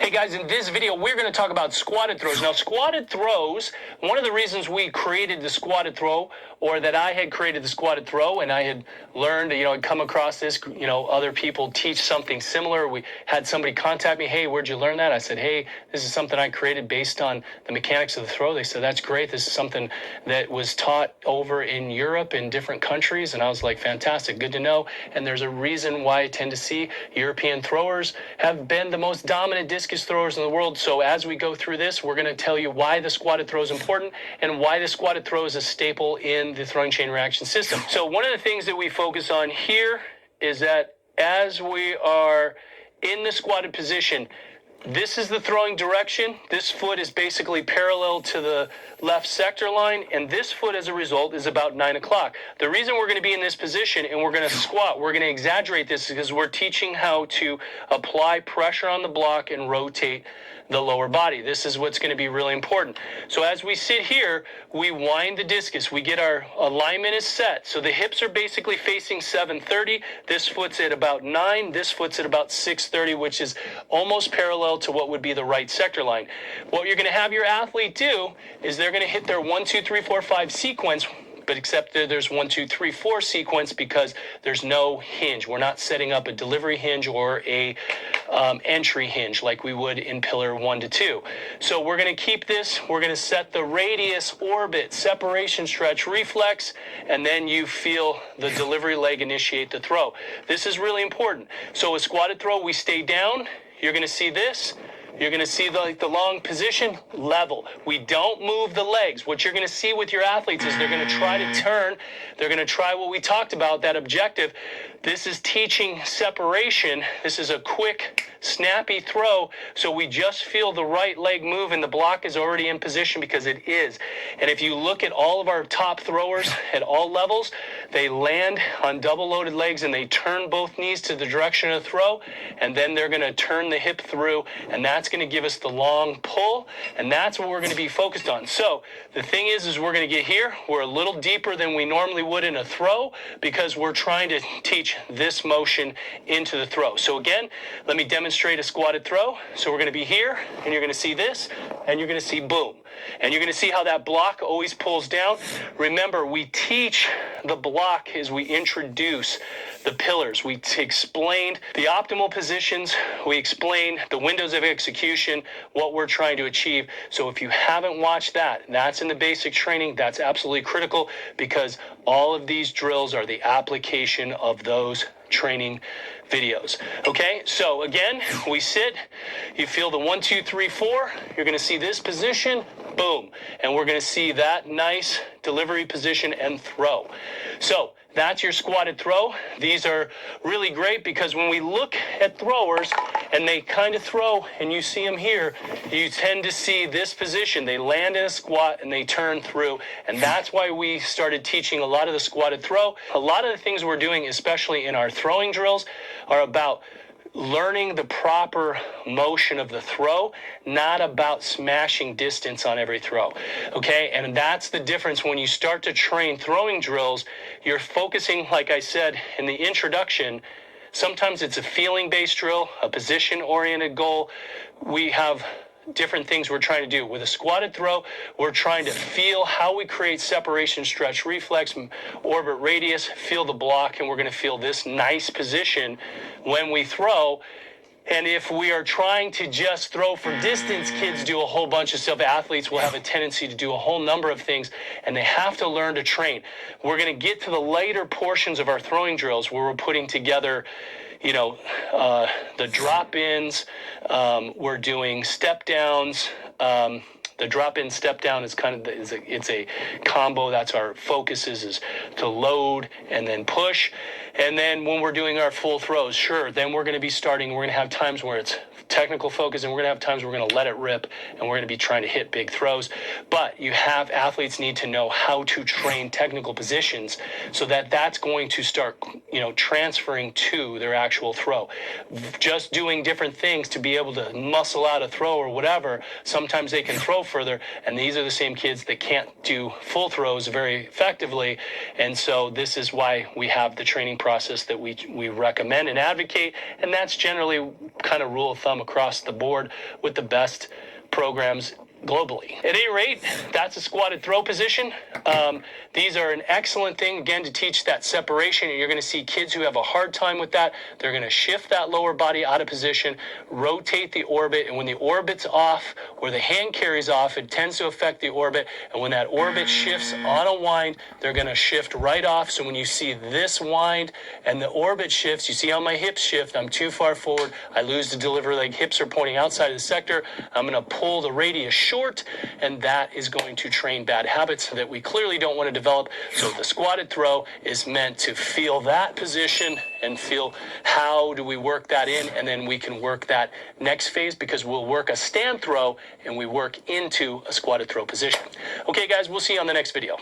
Hey guys, in this video, we're going to talk about squatted throws. Now, squatted throws, one of the reasons we created the squatted throw, or that I had created the squatted throw, and I had learned, I'd come across this, other people teach something similar. We had somebody contact me, hey, where'd you learn that? I said, hey, this is something I created based on the mechanics of the throw. They said, that's great. This is something that was taught over in Europe in different countries. And I was like, fantastic, good to know. And there's a reason why I tend to see European throwers have been the most dominant discus throwers in the world. So as we go through this, we're going to tell you why the squatted throw is important and why the squatted throw is a staple in the throwing chain reaction system. So one of the things that we focus on here is that as we are in the squatted position, this is the throwing direction. This foot is basically parallel to the left sector line, and this foot, as a result, is about 9 o'clock. The reason we're going to be in this position and we're going to squat, we're going to exaggerate this because we're teaching how to apply pressure on the block and rotate the lower body. This is what's going to be really important. So as we sit here, we wind the discus. We get our alignment is set. So the hips are basically facing 7:30. This foot's at about 9. This foot's at about 6:30, which is almost parallel to what would be the right sector line. What you're going to have your athlete do is they're going to hit their 1, 2, 3, 4, 5 sequence, but except that there's 1, 2, 3, 4 sequence because there's no hinge. We're not setting up a delivery hinge or a entry hinge like we would in pillar 1 to 2. So we're going to keep this. We're going to set the radius, orbit, separation, stretch, reflex, and then you feel the delivery leg initiate the throw. This is really important. So a squatted throw, we stay down. You're going to see this. You're going to see the long position, level. We don't move the legs. What you're going to see with your athletes is they're going to try to turn. They're going to try what we talked about, that objective. This is teaching separation. This is a quick, snappy throw. So we just feel the right leg move and the block is already in position because it is. And if you look at all of our top throwers at all levels, they land on double loaded legs and they turn both knees to the direction of the throw. And then they're going to turn the hip through, and that's going to give us the long pull, and that's what we're going to be focused on. So the thing is we're going to get here. We're a little deeper than we normally would in a throw because we're trying to teach this motion into the throw. So again, let me demonstrate a squatted throw. So we're going to be here, and you're going to see this, and you're going to see boom. And you're going to see how that block always pulls down. Remember, we teach the block as we introduce the pillars. We explained the optimal positions. We explained the windows of execution, what we're trying to achieve. So if you haven't watched that, that's in the basic training. That's absolutely critical because all of these drills are the application of those training videos. Okay, so again, we sit, you feel the 1, 2, 3, 4, you're going to see this position, boom, and we're going to see that nice delivery position and throw. So that's your squatted throw. These are really great because when we look at throwers and they kind of throw and you see them here, you tend to see this position. They land in a squat and they turn through. And that's why we started teaching a lot of the squatted throw. A lot of the things we're doing, especially in our throwing drills, are about learning the proper motion of the throw, not about smashing distance on every throw. Okay, and that's the difference when you start to train throwing drills. You're focusing, like I said in the introduction, sometimes it's a feeling-based drill, a position-oriented goal. We have different things we're trying to do. With a squatted throw, we're trying to feel how we create separation, stretch, reflex, orbit, radius, feel the block, and we're going to feel this nice position when we throw. And if we are trying to just throw for distance, kids do a whole bunch of stuff. Athletes will have a tendency to do a whole number of things, and they have to learn to train. We're going to get to the later portions of our throwing drills where we're putting together the drop-ins, we're doing step-downs. The drop-in step-down is kind of, it's a combo. That's our focus is to load and then push. And then when we're doing our full throws, sure, then we're going to be starting, we're going to have times where it's technical focus, and we're going to have times we're going to let it rip, and we're going to be trying to hit big throws. But athletes need to know how to train technical positions so that that's going to start, transferring to their actual throw. Just doing different things to be able to muscle out a throw or whatever, sometimes they can throw further, and these are the same kids that can't do full throws very effectively. And so this is why we have the training process that we recommend and advocate, and that's generally kind of rule of thumb come across the board with the best programs globally. At any rate, that's a squatted throw position. These are an excellent thing, again, to teach that separation. And you're going to see kids who have a hard time with that. They're going to shift that lower body out of position, rotate the orbit, and when the orbit's off or the hand carries off, it tends to affect the orbit. And when that orbit shifts on a wind, they're going to shift right off. So when you see this wind and the orbit shifts, you see how my hips shift. I'm too far forward. I lose the delivery leg. Hips are pointing outside of the sector. I'm going to pull the radius short, and that is going to train bad habits that we clearly don't want to develop. So the squatted throw is meant to feel that position and feel how do we work that in, and then we can work that next phase, because we'll work a stand throw and we work into a squatted throw position. Okay guys, we'll see you on the next video.